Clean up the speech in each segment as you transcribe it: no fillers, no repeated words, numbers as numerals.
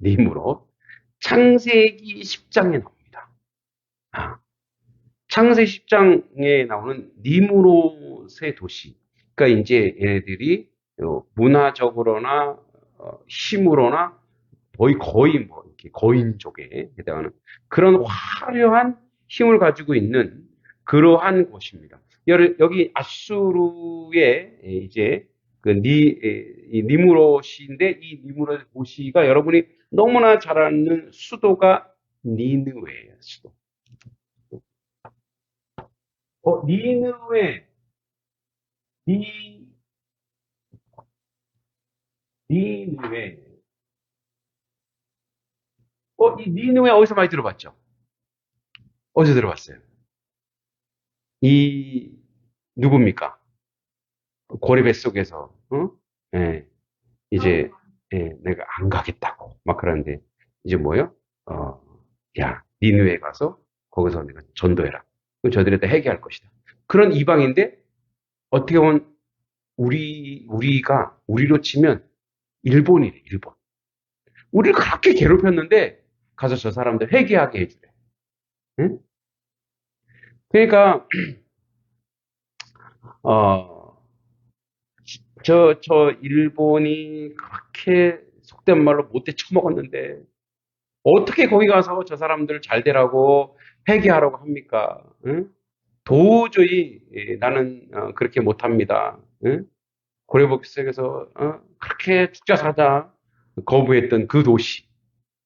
니무롯. 창세기 10장에 나옵니다. 아, 창세기 10장에 나오는 니무롯의 도시. 그러니까 이제 얘네들이 문화적으로나 힘으로나 거의 뭐 이렇게 거인족에 해당하는 그런 화려한 힘을 가지고 있는 그러한 곳입니다. 여기 아수르의 이제 이 니무롯인데 이 니무롯 도시가 여러분이 너무나 잘 아는 수도가 니느웨예요. 수도. 니느웨 니 니느웨. 이 니느웨 어디서 많이 들어봤죠? 어디서 들어봤어요? 이 누굽니까? 고래 뱃속에서 예, 이제 내가 안 가겠다고 막 그러는데 이제 뭐요? 어, 야, 니느웨 가서 거기서 내가 전도해라. 그럼 저들이 다 회개할 것이다. 그런 이방인데 어떻게 보면 우리로 치면 일본이래, 일본. 우리를 그렇게 괴롭혔는데 가서 저 사람들 회개하게 해주래. 응? 그러니까 어, 저 일본이 그렇게 속된 말로 못돼 처먹었는데 어떻게 거기 가서 저 사람들 잘 되라고 회개하라고 합니까? 응? 도저히 나는 그렇게 못합니다. 응? 고려복식에서 그렇게 죽자 사자 거부했던 그 도시,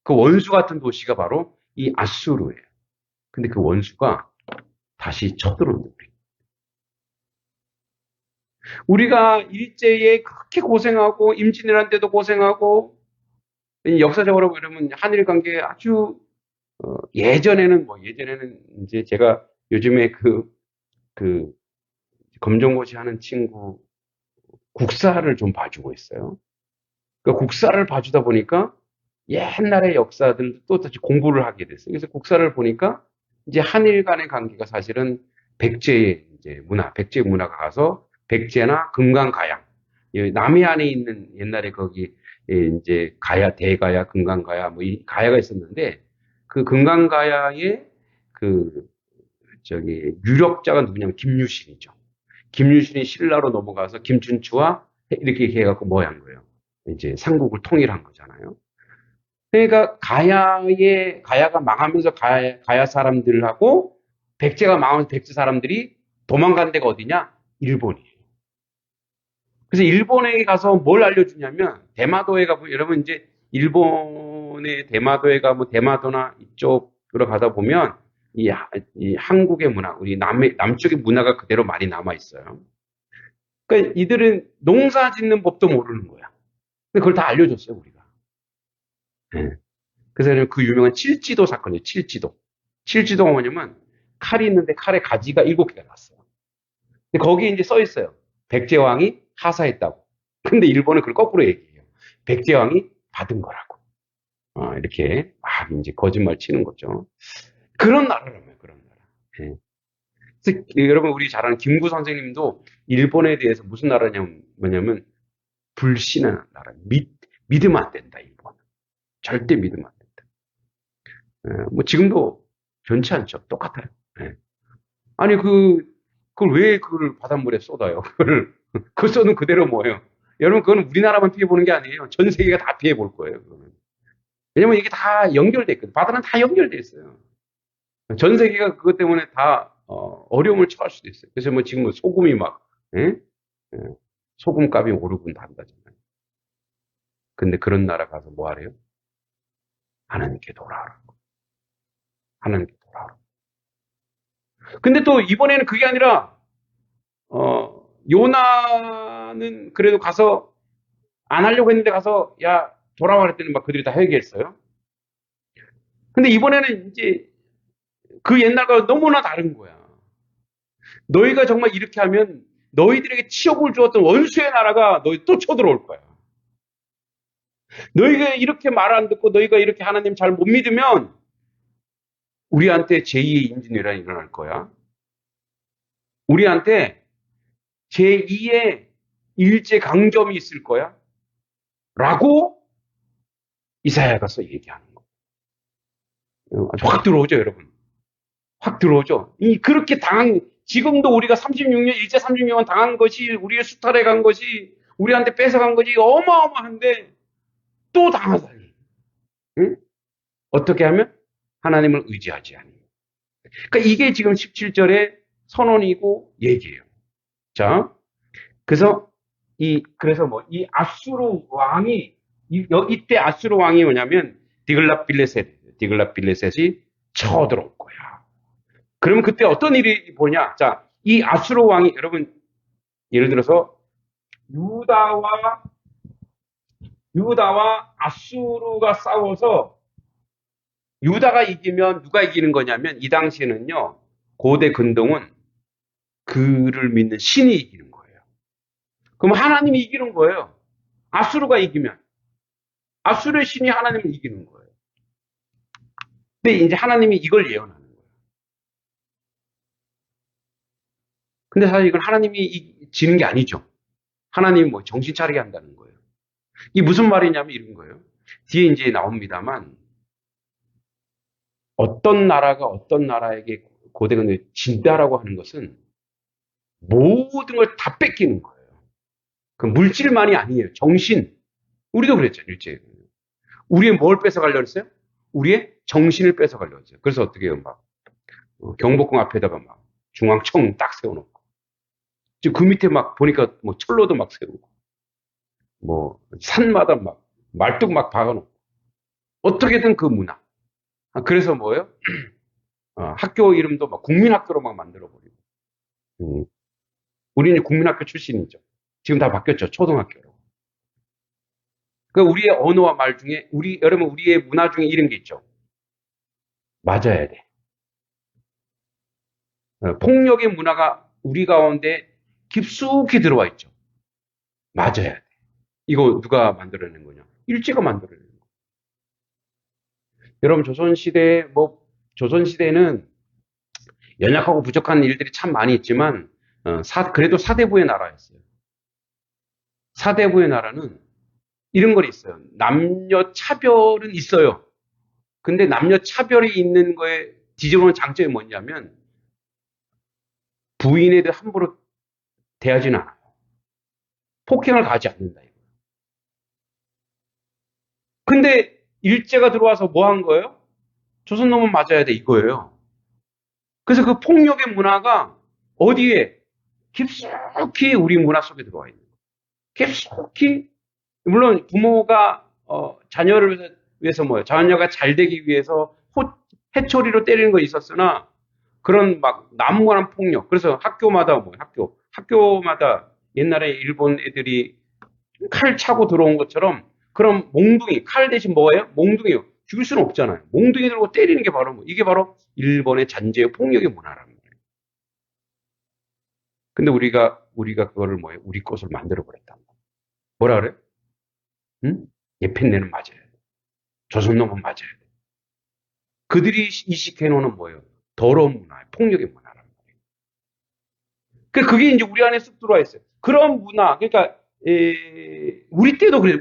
그 원수 같은 도시가 바로 이 아수르예요. 근데 그 원수가 다시 쳐들어오는 거예요. 우리가 일제에 그렇게 고생하고 임진왜란 때도 고생하고 역사적으로 보면 한일 관계 아주 예전에는 이제 제가 요즘에 그 검정고시 하는 친구 국사를 좀 봐주고 있어요. 그 국사를 봐주다 보니까 옛날의 역사들도 또 다시 공부를 하게 됐어요. 그래서 국사를 보니까 이제 한일 간의 관계가 사실은 백제의 이제 백제 문화가 가서 백제나 금강가양, 남해안에 있는 옛날에 거기 이제 가야, 대가야, 금강가야, 뭐 이 가야가 있었는데 그 금강가야의 그 저기 유력자가 누구냐면 김유신이죠. 김유신이 신라로 넘어가서 김춘추와 이렇게 해갖고 뭐 한 거예요. 이제 삼국을 통일한 거잖아요. 그러니까 가야가 망하면서 가야 사람들하고 백제가 망하면서 백제 사람들이 도망간 데가 어디냐? 일본이에요. 그래서 일본에 가서 뭘 알려주냐면 대마도에 가보면 여러분 이제 일본의 대마도에 가면 대마도나 이쪽으로 가다 보면 이 한국의 문화, 우리 남쪽의 문화가 그대로 많이 남아 있어요. 그러니까 이들은 농사 짓는 법도 모르는 거야. 근데 그걸 다 알려줬어요, 우리가. 예. 그래서 그 유명한 칠지도 사건이에요. 칠지도. 칠지도가 뭐냐면 칼이 있는데 칼에 가지가 7개가 났어요. 근데 거기에 이제 써 있어요. 백제왕이 하사했다고. 근데 일본은 그걸 거꾸로 얘기해요. 백제왕이 받은 거라고. 이렇게 막 이제 거짓말 치는 거죠. 그런 나라라고요, 그런 나라. 예. 그래서 여러분 우리 잘 아는 김구 선생님도 일본에 대해서 무슨 뭐냐면 불신하는 나라. 믿으면 안 된다, 일본. 절대 믿으면 안 된다. 뭐 지금도 변치 않죠. 똑같아요. 예. 아니 그걸 왜 그걸 바닷물에 쏟아요? 그 쏟은 그대로 뭐예요? 여러분 그거는 우리나라만 피해 보는 게 아니에요. 전 세계가 다 피해 볼 거예요. 그거는. 왜냐면 이게 다 연결돼 있거든. 바다는 다 연결돼 있어요. 전 세계가 그것 때문에 다 어려움을 처할 수도 있어요. 그래서 뭐 지금 소금이 막 예? 예. 소금값이 오르고 한다잖아요. 근데 그런 나라 가서 뭐 하래요? 하나님께 돌아오라. 하나님께 돌아오라. 근데 또 이번에는 그게 아니라 요나는 그래도 가서 안 하려고 했는데 가서 야 돌아와 그랬더니 막 그들이 다 회개했어요. 근데 이번에는 이제 그 옛날과 너무나 다른 거야. 너희가 정말 이렇게 하면 너희들에게 치욕을 주었던 원수의 나라가 너희 또 쳐들어올 거야. 너희가 이렇게 말 안 듣고 너희가 이렇게 하나님 잘 못 믿으면 우리한테 제2의 임진왜란이 일어날 거야. 우리한테 제2의 일제강점이 있을 거야. 라고 이사야가서 얘기하는 거예요. 확 들어오죠, 여러분. 확 들어오죠. 그렇게 지금도 우리가 36년, 일제 36년 당한 것이, 우리의 수탈해 간 것이, 우리한테 뺏어간 것이 어마어마한데, 또 당하다니. 응? 어떻게 하면? 하나님을 의지하지 않니. 그러니까 이게 지금 17절의 선언이고 얘기예요. 자, 그래서 이 아수르 왕이, 이때 아수르 왕이 뭐냐면, 디글랏빌레셋이 쳐들어올 거야. 그러면 그때 어떤 일이 보냐? 자, 이 아수르 왕이, 여러분, 예를 들어서, 유다와 아수르가 싸워서, 유다가 이기면 누가 이기는 거냐면, 이 당시에는요, 고대 근동은 그를 믿는 신이 이기는 거예요. 그럼 하나님이 이기는 거예요. 아수르가 이기면. 아수르의 신이 하나님을 이기는 거예요. 근데 이제 하나님이 이걸 예언하는 거예요. 근데 사실 이건 하나님이 지는 게 아니죠. 하나님이 뭐 정신 차리게 한다는 거예요. 이게 무슨 말이냐면 이런 거예요. 뒤에 이제 나옵니다만, 어떤 나라가 어떤 나라에게 고대근에 진다라고 하는 것은 모든 걸 다 뺏기는 거예요. 그 물질만이 아니에요. 정신. 우리도 그랬잖아요. 일제. 우리의 뭘 뺏어가려고 했어요? 우리의 정신을 뺏어가려고 했어요. 그래서 어떻게 해요? 막 경복궁 앞에다가 막 중앙청 딱 세워놓고, 지금 그 밑에 막 보니까 뭐 철로도 막 세우고, 뭐 산마다 막 말뚝 막 박아놓고, 어떻게든 그 문화. 그래서 뭐예요? 학교 이름도 막 국민학교로 막 만들어버리고. 우리는 국민학교 출신이죠. 지금 다 바뀌었죠. 초등학교로. 그 우리의 언어와 말 중에, 여러분, 우리의 문화 중에 이런 게 있죠. 맞아야 돼. 폭력의 문화가 우리 가운데 깊숙이 들어와 있죠. 맞아야 돼. 이거 누가 만들어낸 거냐? 일제가 만들어낸 거예요. 여러분, 조선시대에는 연약하고 부족한 일들이 참 많이 있지만, 그래도 사대부의 나라였어요. 사대부의 나라는 이런 걸 있어요. 남녀 차별은 있어요. 근데 남녀 차별이 있는 거에 뒤집어놓은 장점이 뭐냐면, 부인에 대해 함부로 대하지는 않아요. 폭행을 가하지 않는다. 근데 일제가 들어와서 뭐 한 거예요? 조선 놈은 맞아야 돼, 이거예요. 그래서 그 폭력의 문화가 어디에? 깊숙이 우리 문화 속에 들어와 있는 거예요. 깊숙이. 물론 부모가 자녀를 위해서 뭐예요? 자녀가 잘 되기 위해서 해초리로 때리는 거 있었으나, 그런 막 난무하는 폭력. 그래서 학교마다 학교마다 옛날에 일본 애들이 칼 차고 들어온 것처럼, 그런 몽둥이, 칼 대신 뭐예요? 몽둥이요. 죽일 수는 없잖아요. 몽둥이 들고 때리는 게 바로 이게 바로 일본의 잔재의 폭력의 문화라는 거예요. 근데 우리가 그거를 뭐예요? 우리 것을 만들어 버렸다. 뭐라 그래? 응? 예편내는 맞아야 돼. 조선놈은 맞아야 돼. 그들이 이식해 놓는 뭐예요? 더러운 문화, 폭력의 문화라는 거예요. 그게 이제 우리 안에 쑥 들어와 있어요. 그런 문화, 그러니까 우리 때도 그래요.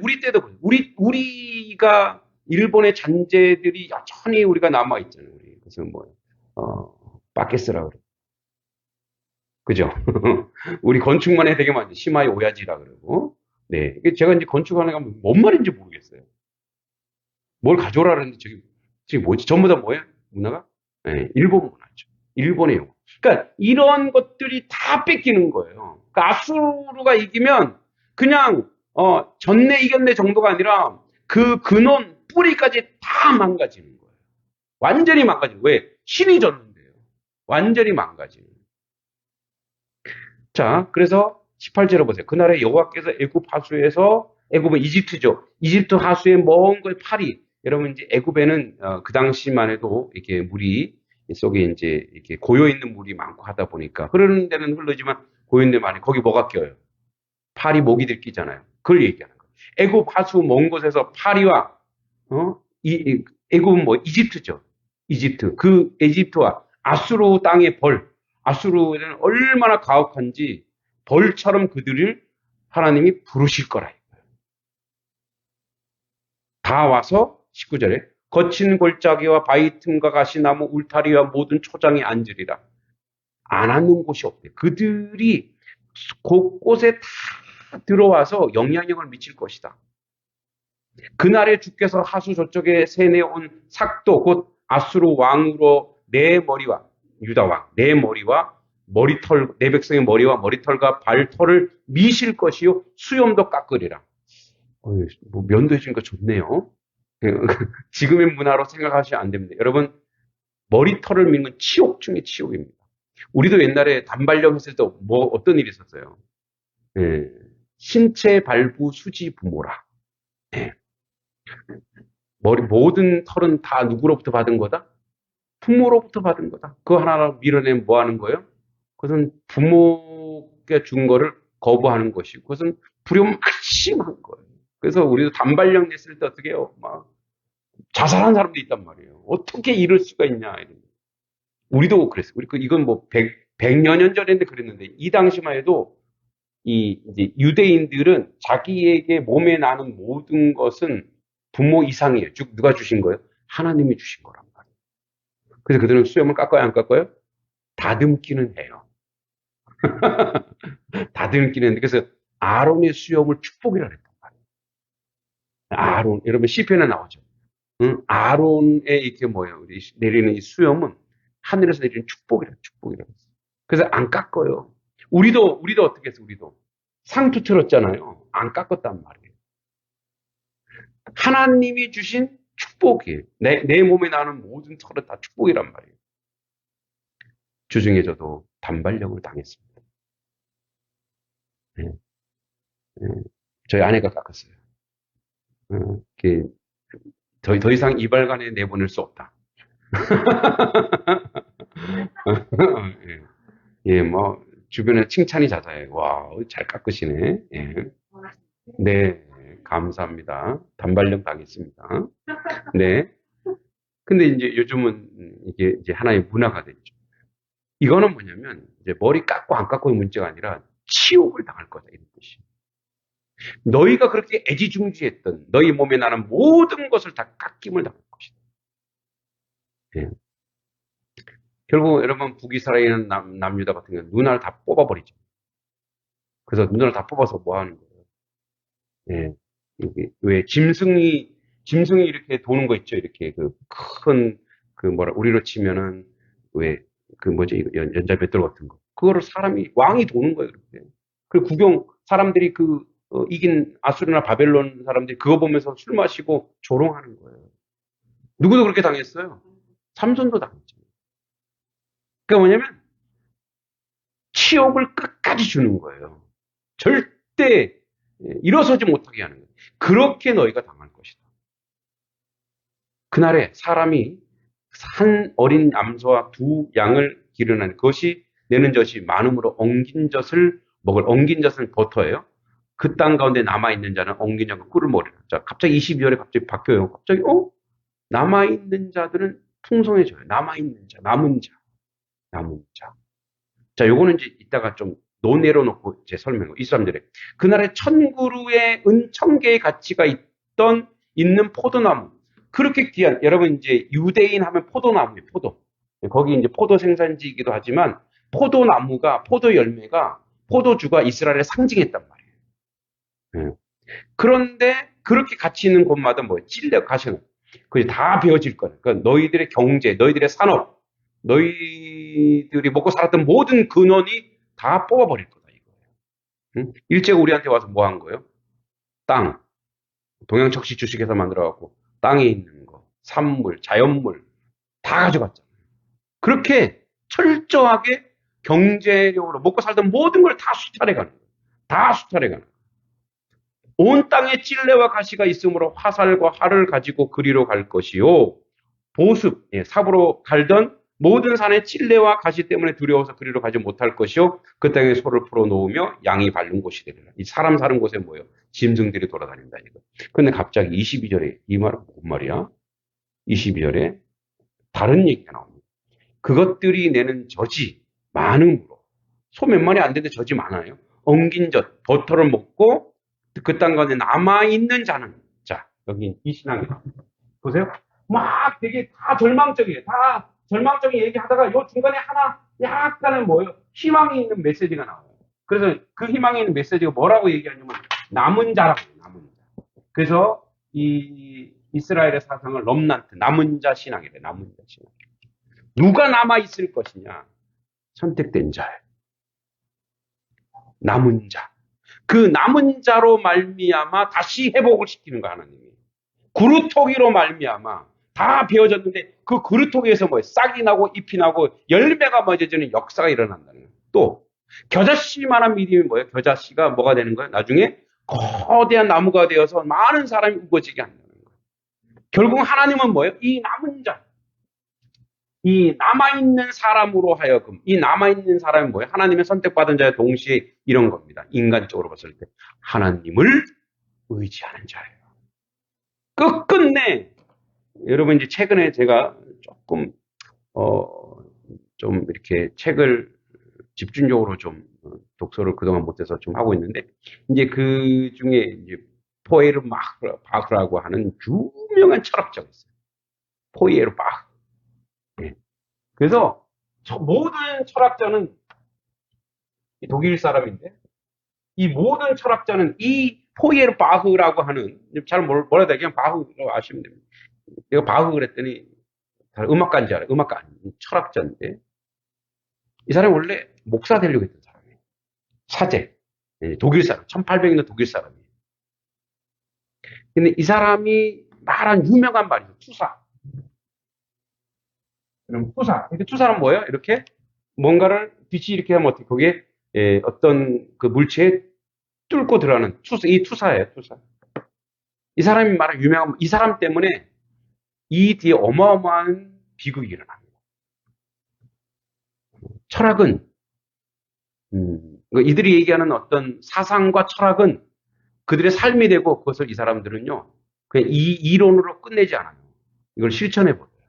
우리가 일본의 잔재들이 여전히 우리가 남아 있잖아요. 그래서 빠케스라 그래. 그죠? 우리 건축만 해 되게 많이 시마이 오야지라 그러고. 네, 제가 이제 건축하는 거 뭔 말인지 모르겠어요. 뭘 가져오라 그러는데 저기 뭐지? 전부 다 뭐예요? 문화가? 네, 일본 문화죠. 일본의 용어. 그러니까 이런 것들이 다 뺏기는 거예요. 그러니까 아수르가 이기면 그냥 전내 이겼네 정도가 아니라 그 근원 뿌리까지 다 망가지는 거예요. 완전히 망가지는 거예요. 왜? 신이 졌는데요. 완전히 망가지는 거예요. 자, 그래서 18절에 보세요. 그날에 여호와께서 애굽은 이집트죠. 이집트 하수의 먼 곳 파리. 여러분 이제 애굽에는 그 당시만 해도 이렇게 물이 속에 이제 이렇게 고여 있는 물이 많고 하다 보니까 흐르는 데는 흐르지만 고여 있는 데 많이 거기 뭐가 껴요? 파리 모기들 끼잖아요. 그걸 얘기하는 거예요. 애굽 하수 먼 곳에서 파리와 애굽은 이집트죠. 이집트. 그 이집트와 아수르 땅의 아수르는 얼마나 가혹한지 벌처럼 그들을 하나님이 부르실 거라. 다 와서 19절에 거친 골짜기와 바위 틈과 가시나무 울타리와 모든 초장에 앉으리라. 안 앉는 곳이 없대. 그들이 곳곳에 다 들어와서 영향력을 미칠 것이다. 그날에 주께서 하수 저쪽에 세내온 삭도 곧 아수르 왕으로 내 머리와 유다 왕 내 머리와 머리털 내 백성의 머리와 머리털과 발털을 미실 것이요 수염도 깎으리라. 뭐 면도 해주니까 좋네요. 지금의 문화로 생각하시면 안 됩니다. 여러분 머리털을 미는 치욕 중에 치욕입니다. 우리도 옛날에 단발령 했을 때 뭐 어떤 일이 있었어요? 예, 신체 발부 수지 부모라. 예. 모든 털은 다 누구로부터 받은 거다? 부모로부터 받은 거다. 그거 하나 밀어내면 뭐 하는 거예요? 그것은 부모께 준 거를 거부하는 것이고, 그것은 불효막심한 거예요. 그래서 우리도 단발령 냈을 때 어떻게 해요? 막 자살한 사람도 있단 말이에요. 어떻게 이럴 수가 있냐. 우리도 그랬어요. 이건 뭐 100여 년 전인데 그랬는데, 이 당시만 해도 이제 유대인들은 자기에게 몸에 나는 모든 것은 부모 이상이에요. 즉 누가 주신 거예요? 하나님이 주신 거란 말이에요. 그래서 그들은 수염을 깎아요, 안 깎아요? 다듬기는 해요. 다듬기는 했는데, 그래서 아론의 수염을 축복이라 그랬단 말이에요. 아론, 여러분 시편에 나오죠. 응? 아론의 이렇게 뭐예요? 내리는 이 수염은 하늘에서 내리는 축복이라 했어요. 그래서 안 깎아요. 우리도 어떻게 했어? 우리도 상투 틀었잖아요. 안 깎았단 말이에요. 하나님이 주신 축복이에요. 내 몸에 나는 모든 털은 다 축복이란 말이에요. 주중에 저도 단발령을 당했습니다. 네. 네. 저희 아내가 깎았어요. 더 이상 이발관에 내보낼 수 없다. 예. 예, 뭐 주변에 칭찬이 잦아요. 와, 잘 깎으시네. 예. 네, 감사합니다. 단발령 당했습니다. 네. 근데 이제 요즘은 이게 이제 하나의 문화가 됐죠. 이거는 뭐냐면 이제 머리 깎고 안 깎고의 문제가 아니라 치욕을 당할 거다 이런 뜻이. 너희가 그렇게 애지중지했던 너희 몸에 나는 모든 것을 다 깎임을 당할 것이다. 예. 결국 여러분 북이 살아있는 남유다 같은 경우는 눈알 다 뽑아버리죠. 그래서 눈알 다 뽑아서 뭐 하는 거예요? 예. 왜 짐승이 이렇게 도는 거 있죠? 이렇게 우리로 치면은 왜 연자 맷돌 같은 거. 그거를 왕이 도는 거예요, 그렇게. 그리고 사람들이 이긴 아수르나 바벨론 사람들이 그거 보면서 술 마시고 조롱하는 거예요. 누구도 그렇게 당했어요. 삼손도 당했죠. 그러니까 뭐냐면 치욕을 끝까지 주는 거예요. 절대 일어서지 못하게 하는 거예요. 그렇게 너희가 당할 것이다. 그날에 사람이 한 어린 암소와 두 양을 기르는 그것이 내는 젖이 많음으로 엉긴 젖을 엉긴 젖은 버터예요. 그 땅 가운데 남아있는 자는 엉긴 젖과 꿀을 먹으리라. 자, 갑자기 22절에 갑자기 바뀌어요. 갑자기 남아있는 자들은 풍성해져요. 남은 자. 자, 요거는 이제 이따가 좀 논외로 놓고 제 설명을 23절에 그날에 1000그루의 은천개의 가치가 있는 포도나무. 그렇게 귀한, 여러분 이제 유대인 하면 포도나무예요, 포도. 거기 이제 포도 생산지이기도 하지만 포도 열매가 포도주가 이스라엘을 상징했단 말이에요. 그런데 그렇게 가치 있는 곳마다 찔려 가시는 그게 다 베어질 거예요. 그러니까 너희들의 경제, 너희들의 산업, 너희들이 먹고 살았던 모든 근원이 다 뽑아버릴 거다 이거예요. 일제가 우리한테 와서 뭐 한 거예요? 땅, 동양척시 주식회사 만들어갖고 땅에 있는 거, 산물, 자연물 다 가져갔잖아요. 그렇게 철저하게 경제력으로 먹고 살던 모든 걸 다 수탈해가는 거예요. 다 수탈해가는 거예요. 온 땅에 찔레와 가시가 있으므로 화살과 활을 가지고 그리로 갈 것이요. 보습, 삽으로 갈던 모든 산에 찔레와 가시 때문에 두려워서 그리로 가지 못할 것이요. 그 땅에 소를 풀어놓으며 양이 밟는 곳이 되리라. 이 사람 사는 곳에 뭐예요? 짐승들이 돌아다닌다 이거. 근데 갑자기 22절에 이 말은 뭔 말이야? 22절에 다른 얘기가 나옵니다. 그것들이 내는 젖이 많음으로 소 몇 마리 안 되는데 젖이 많아요. 엉긴 젖, 버터를 먹고 그 땅 가운데 남아있는 자는, 자, 여기 이 신앙이에요. 보세요. 막 되게 다 절망적이에요. 다 절망적인 얘기하다가 요 중간에 하나 약간은 뭐예요? 희망이 있는 메시지가 나와요. 그래서 그 희망이 있는 메시지가 뭐라고 얘기하냐면 남은 자라고 해요. 남은 자. 그래서 이 이스라엘의 사상을 럼난트, 남은 자 신앙이래. 남은 자 신앙. 누가 남아 있을 것이냐? 선택된 자예요. 남은 자. 그 남은 자로 말미암아 다시 회복을 시키는 거 하나님이. 구루토기로 말미암아 다 베어졌는데 그 구루토기에서 뭐 싹이 나고 잎이 나고 열매가 맺어지는 역사가 일어난다는 거예요. 또 겨자씨만한 믿음이 뭐예요? 겨자씨가 뭐가 되는 거예요? 나중에 거대한 나무가 되어서 많은 사람이 우거지게 한다는 거예요. 결국 하나님은 뭐예요? 이 남은 자, 이 남아있는 사람으로 하여금, 이 남아있는 사람이 뭐예요? 하나님의 선택받은 자의 동시에 이런 겁니다. 인간적으로 봤을 때 하나님을 의지하는 자예요. 끝끝내 여러분 이제 최근에 제가 조금 좀 이렇게 책을 집중적으로 좀 독서를 그동안 못해서 좀 하고 있는데 이제 그 중에 이제 포에르 바흐라고 하는 유명한 철학자가 있어요. 포에르 바흐. 네. 그래서 모든 철학자는 독일 사람인데 이 모든 철학자는 이 포에르 바흐라고 하는 잘 뭐라 해야 돼 그냥 바흐라고 아시면 됩니다. 내가 바흐 그랬더니 음악가인 줄 알아요. 음악가 아니에요. 철학자인데 이 사람이 원래 목사 되려고 했던 사람이에요. 사제. 독일 사람. 1800년대 독일 사람이에요. 근데 이 사람이 말한 유명한 말이죠. 투사. 그럼 투사. 근데 투사는 뭐예요? 이렇게 뭔가를 빛이 이렇게 하면 어떻게 거기에 어떤 그 물체에 뚫고 들어가는 투사. 이 투사예요. 투사. 이 사람이 말한 유명한 이 사람 때문에 이 뒤에 어마어마한 비극이 일어납니다. 철학은 이들이 얘기하는 어떤 사상과 철학은 그들의 삶이 되고 그것을 이 사람들은요 그냥 이 이론으로 끝내지 않아요. 이걸 실천해 보세요.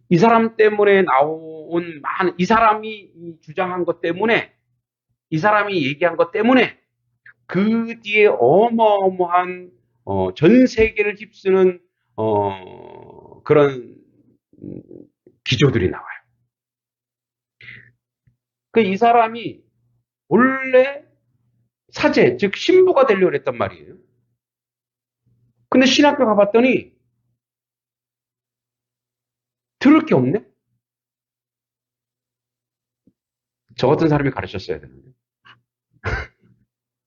이 사람 때문에 나온 많은 이 사람이 주장한 것 때문에 이 사람이 얘기한 것 때문에 그 뒤에 어마어마한 전 세계를 휩쓰는 그런 기조들이 나와요. 그 이 사람이 원래 사제, 즉 신부가 되려고 했단 말이에요. 근데 신학교 가봤더니 들을 게 없네? 저 같은 사람이 가르쳤어야 되는데.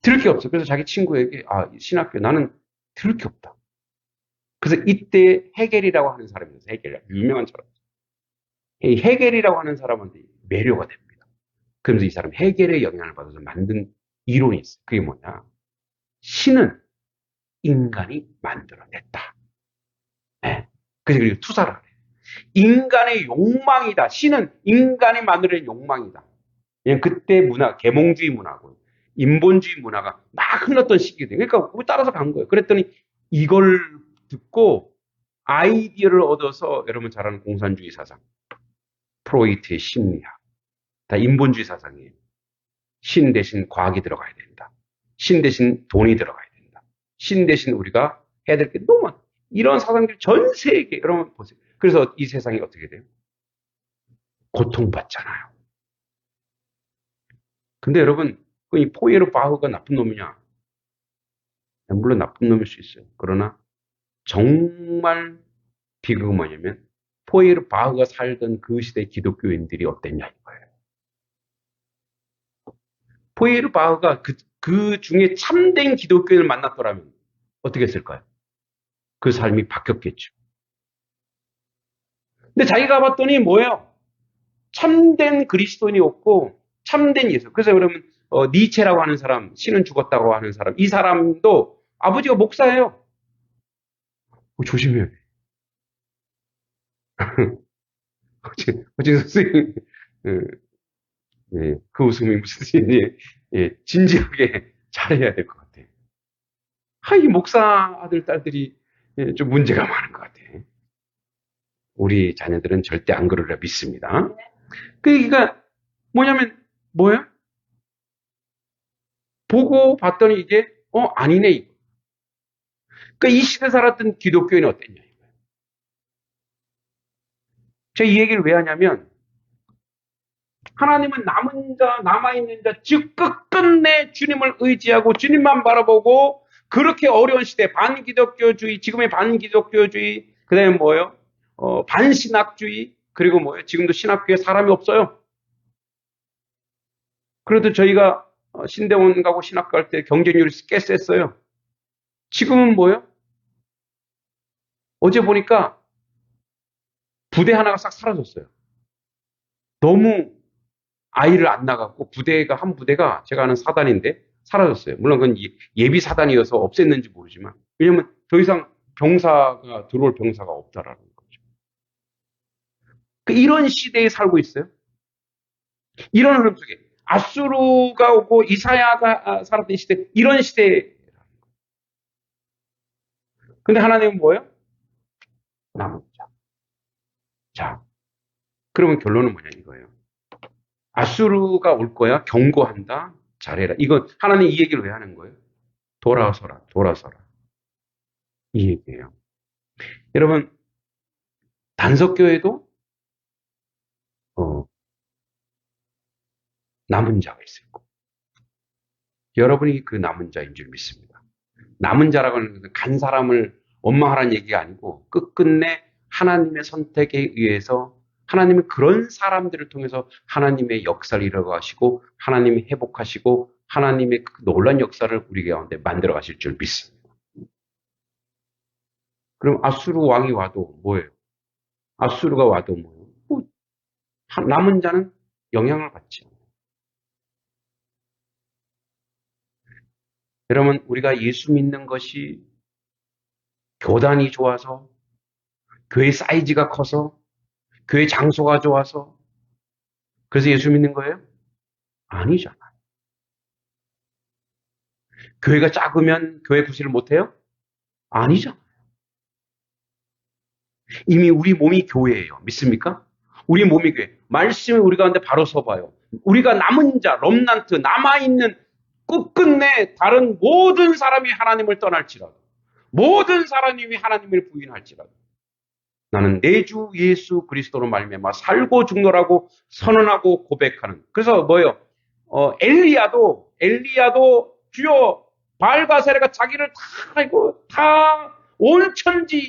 들을 게 없어. 그래서 자기 친구에게 신학교 나는 들을 게 없다. 그래서 이때 헤겔이라고 하는 사람이 있어요. 헤겔, 유명한 사람. 이 헤겔이라고 하는 사람한테 매료가 됩니다. 그러면서 이 사람이 헤겔의 영향을 받아서 만든 이론이 있어요. 그게 뭐냐? 신은 인간이 만들어냈다. 네. 그래서 그리고 투사를 해요. 인간의 욕망이다. 신은 인간이 만들어낸 욕망이다. 그냥 그때 문화, 계몽주의 문화고 인본주의 문화가 막 흘렀던 시기거든요. 그러니까 그걸 따라서 간 거예요. 그랬더니 이걸 듣고 아이디어를 얻어서 여러분 잘 아는 공산주의 사상, 프로이트의 심리학, 다 인본주의 사상이에요. 신 대신 과학이 들어가야 된다. 신 대신 돈이 들어가야 된다. 신 대신 우리가 해야 될 게 너무 많아. 이런 사상들 전 세계 여러분 보세요. 그래서 이 세상이 어떻게 돼요? 고통받잖아요. 근데 여러분 이 포에르 바흐가 나쁜 놈이냐? 물론 나쁜 놈일 수 있어요. 그러나 정말 비극은 뭐냐면 포에르 바흐가 살던 그 시대 기독교인들이 어땠냐 이거예요. 포에르 바흐가 그 중에 참된 기독교인을 만났더라면 어떻게 했을까요? 그 삶이 바뀌었겠죠. 근데 자기가 봤더니 뭐예요? 참된 그리스도인이 없고 참된 예수. 그래서 여러분 니체라고 하는 사람, 신은 죽었다고 하는 사람, 이 사람도 아버지가 목사예요. 조심해야 돼. 어제 선생님 그 웃음이 무슨 뜻인지 진지하게 잘해야 될 것 같아. 이 목사 아들 딸들이 좀 문제가 많은 것 같아. 우리 자녀들은 절대 안 그러려 믿습니다. 그러니까 뭐냐면 뭐예요? 보고 봤더니 이게 아니네. 그러니까 이 시대 살았던 기독교인은 어땠냐 이거예요. 제가 이 얘기를 왜 하냐면 하나님은 남은 자, 남아있는 자, 즉 끝끝내 주님을 의지하고 주님만 바라보고 그렇게 어려운 시대, 반기독교주의, 지금의 반기독교주의, 그 다음에 뭐예요? 반신학주의, 그리고 뭐예요? 지금도 신학교에 사람이 없어요. 그래도 저희가 신대원 가고 신학교 갈 때 경쟁률이 꽤 셌어요. 지금은 뭐예요? 어제 보니까 부대 하나가 싹 사라졌어요. 너무 아이를 안 나갔고 부대가 한 부대가 제가 아는 사단인데 사라졌어요. 물론 그건 예비 사단이어서 없앴는지 모르지만 왜냐면 더 이상 병사가 들어올 병사가 없다라는 거죠. 이런 시대에 살고 있어요. 이런 흐름 속에 아수르가 오고 이사야가 살았던 시대 이런 시대에 근데 하나님은 뭐예요? 남은 자. 자, 그러면 결론은 뭐냐 이거예요. 아수르가 올 거야. 경고한다. 잘해라. 이거 하나님 이 얘기를 왜 하는 거예요? 돌아서라. 돌아서라. 이 얘기예요. 여러분 단석교회도 남은 자가 있을 거고 여러분이 그 남은 자인 줄 믿습니다. 남은 자라고 하는 것은 간 사람을 원망하라는 얘기가 아니고 끝끝내 하나님의 선택에 의해서 하나님은 그런 사람들을 통해서 하나님의 역사를 이뤄가시고 하나님이 회복하시고 하나님의 그 놀라운 역사를 우리 가운데 만들어 가실 줄 믿습니다. 그럼 아수르 왕이 와도 뭐예요? 아수르가 와도 뭐예요? 남은 자는 영향을 받지 않아요. 여러분 우리가 예수 믿는 것이 교단이 좋아서 교회 사이즈가 커서 교회 장소가 좋아서 그래서 예수 믿는 거예요? 아니잖아요. 교회가 작으면 교회 구실을 못해요? 아니잖아요. 이미 우리 몸이 교회예요. 믿습니까? 우리 몸이 교회. 말씀이 우리 가운데 바로 서봐요. 우리가 남은 자, 럼난트, 남아있는 끝끝내 다른 모든 사람이 하나님을 떠날지라도 모든 사람이 하나님을 부인할지라도 나는 내 주 예수 그리스도로 말미암아 살고 죽노라고 선언하고 고백하는. 그래서 뭐예요? 엘리야도 주여 바알과 세레가 자기를 다 온 천지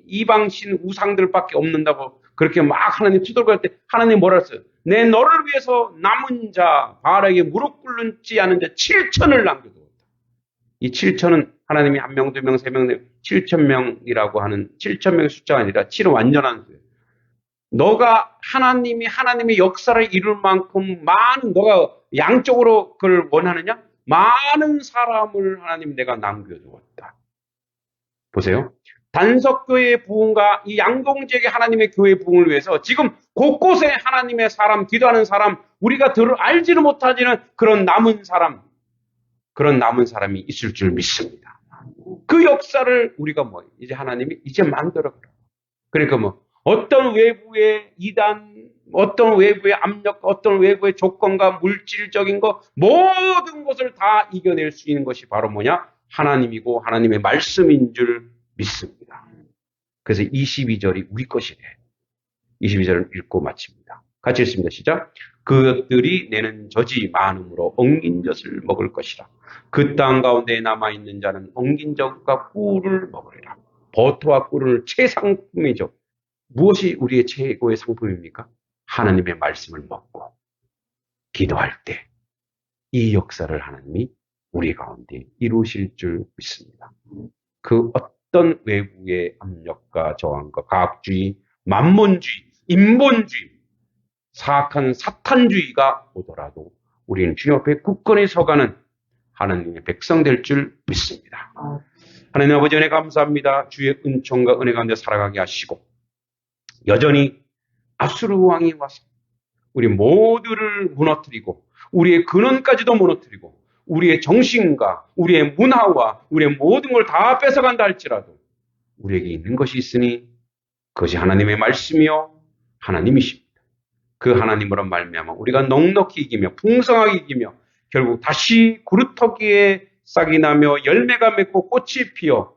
이방신 우상들밖에 없는다고 그렇게 막 하나님 투덜거릴 때 하나님 뭐라 했어요? 내 너를 위해서 남은 자 바알에게 무릎 꿇는지 않은 자 7천을 남겨두었다. 이 7천은 하나님이 1명, 2명, 3명, 7천명이라고 하는 7천명의 숫자가 아니라 7은 완전한 수예요. 너가 하나님의 역사를 이룰 만큼 많은 너가 양쪽으로 그걸 원하느냐? 많은 사람을 하나님 내가 남겨두었다. 보세요. 단석교회의 부흥과 이 양동지역의 하나님의 교회 부흥을 위해서 지금 곳곳에 하나님의 사람, 기도하는 사람, 우리가 알지는 못하지는 그런 남은 사람이 있을 줄 믿습니다. 그 역사를 우리가 이제 하나님이 이제 만들어가라. 그러니까 어떤 외부의 이단, 어떤 외부의 압력, 어떤 외부의 조건과 물질적인 것, 모든 것을 다 이겨낼 수 있는 것이 바로 뭐냐? 하나님이고 하나님의 말씀인 줄 믿습니다. 그래서 22절이 우리 것이래. 22절을 읽고 마칩니다. 같이 읽습니다. 시작. 그것들이 내는 젖이 많음으로 엉긴 젖을 먹을 것이라. 그 땅 가운데 남아있는 자는 엉긴 젖과 꿀을 먹으리라. 버터와 꿀은 최상품이죠. 무엇이 우리의 최고의 상품입니까? 하나님의 말씀을 먹고 기도할 때 이 역사를 하나님이 우리 가운데 이루실 줄 믿습니다. 그 어떤 외부의 압력과 저항과 과학주의, 만몬주의, 인본주의, 사악한 사탄주의가 오더라도 우리는 주님 앞에 굳건히 서가는 하나님의 백성 될 줄 믿습니다. 하나님 아버지 은혜 감사합니다. 주의 은총과 은혜 가운데 살아가게 하시고 여전히 아수르 왕이 와서 우리 모두를 무너뜨리고 우리의 근원까지도 무너뜨리고 우리의 정신과 우리의 문화와 우리의 모든 걸 다 뺏어간다 할지라도 우리에게 있는 것이 있으니 그것이 하나님의 말씀이요 하나님이십니다. 그 하나님으로 말미암아 우리가 넉넉히 이기며 풍성하게 이기며 결국 다시 구루터기에 싹이 나며 열매가 맺고 꽃이 피어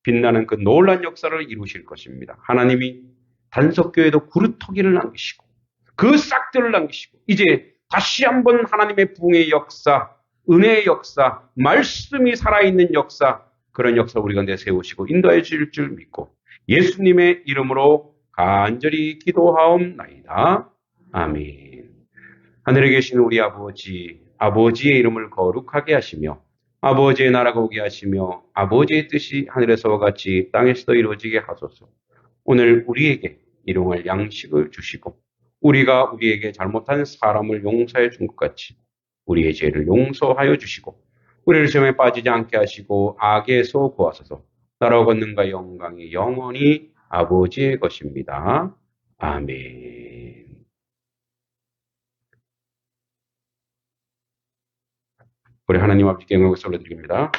빛나는 그 놀라운 역사를 이루실 것입니다. 하나님이 단석교에도 구루터기를 남기시고 그 싹들을 남기시고 이제 다시 한번 하나님의 부흥의 역사, 은혜의 역사, 말씀이 살아있는 역사, 그런 역사를 우리 가운데 세우시고 인도해 주실 줄 믿고 예수님의 이름으로 간절히 기도하옵나이다. 아멘. 하늘에 계신 우리 아버지, 아버지의 이름을 거룩하게 하시며 아버지의 나라가 오게 하시며 아버지의 뜻이 하늘에서와 같이 땅에서도 이루어지게 하소서. 오늘 우리에게 일용할 양식을 주시고 우리가 우리에게 잘못한 사람을 용서해 준 것 같이 우리의 죄를 용서하여 주시고 우리를 시험에 빠지지 않게 하시고 악에서 구하소서. 나라와 권능과 영광이 영원히 아버지의 것입니다. 아멘. 우리 하나님 아버지께 영광을 올려드립니다.